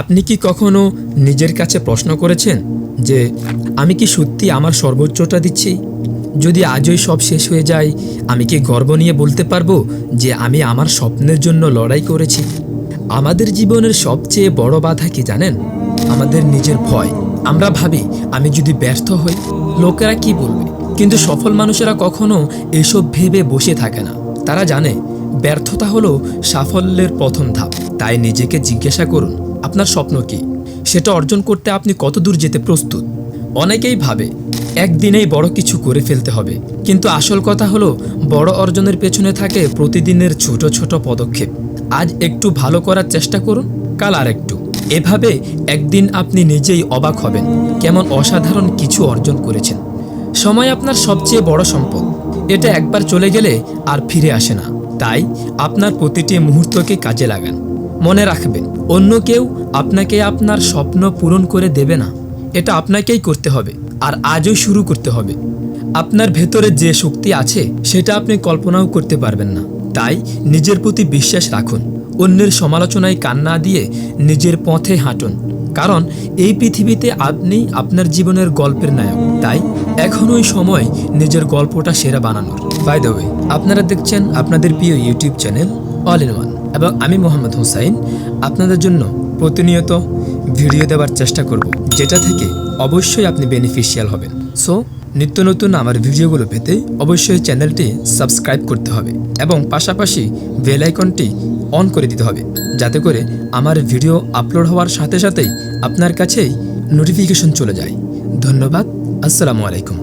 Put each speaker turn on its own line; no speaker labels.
আপনি কি কখনো নিজের কাছে প্রশ্ন করেছেন যে আমি কি সত্যি আমার সর্বোচ্চটা দিচ্ছি? যদি আজই সব শেষ হয়ে যায়, আমি কি গর্ব নিয়ে বলতে পারবো যে আমি আমার স্বপ্নের জন্য লড়াই করেছি? আমাদের জীবনের সবচেয়ে বড় বাধা কি জানেন? আমাদের নিজের ভয়। আমরা ভাবি আমি যদি ব্যর্থ হই, লোকেরা কি বলবে? কিন্তু সফল মানুষেরা কখনো এসব ভেবে বসে থাকে না। তারা জানে ব্যর্থতা হলো সাফল্যের প্রথম ধাপ। তাই নিজেকে জিজ্ঞাসা করুন, আপনার স্বপ্ন কি? সেটা অর্জন করতে আপনি কত দূর যেতে প্রস্তুত? অনেকেই ভাবে একদিনেই বড় কিছু করে ফেলতে হবে, কিন্তু আসল কথা হলো বড় অর্জনের পেছনে থাকে প্রতিদিনের ছোট ছোট পদক্ষেপ। আজ একটু ভালো করার চেষ্টা করুন, কাল আর একটু। এভাবে একদিন আপনি নিজেই অবাক হবেন কেমন অসাধারণ কিছু অর্জন করেছেন। সময় আপনার সবচেয়ে বড় সম্পদ। এটা একবার চলে গেলে আর ফিরে আসে না। তাই আপনার প্রতিটি মুহূর্তকে কাজে লাগান। মনে রাখবেন, অন্য কেউ আপনাকে আপনার স্বপ্ন পূরণ করে দেবে না। এটা আপনাকেই করতে হবে, আর আজই শুরু করতে হবে। আপনার ভেতরে যে শক্তি আছে সেটা আপনি কল্পনাও করতে পারবেন না। তাই নিজের প্রতি বিশ্বাস রাখুন। অন্যের সমালোচনায় কান না দিয়ে নিজের পথে হাঁটুন, কারণ এই পৃথিবীতে আপনি আপনার জীবনের গল্পের নায়ক। তাই এখনই সময় নিজের গল্পটা সেরা বানানোর। বাই দ্য ওয়ে, আপনারা দেখছেন আপনাদের প্রিয় YouTube channel all in one, এবং আমি মোহাম্মদ হুসাইন আপনাদের জন্য প্রতিনিয়ত ভিডিও দেওয়ার চেষ্টা করব, যেটা থেকে অবশ্যই আপনি বেনিফিশিয়াল হবেন। সো নিত্য নতুন আমার ভিডিওগুলো পেতে অবশ্যই চ্যানেলটি সাবস্ক্রাইব করতে হবে এবং পাশাপাশি বেল আইকনটি অন করে দিতে হবে, যাতে করে আমার ভিডিও আপলোড হওয়ার সাথে সাথেই আপনার কাছেই নোটিফিকেশন চলে যায়। ধন্যবাদ। আসসালামু আলাইকুম।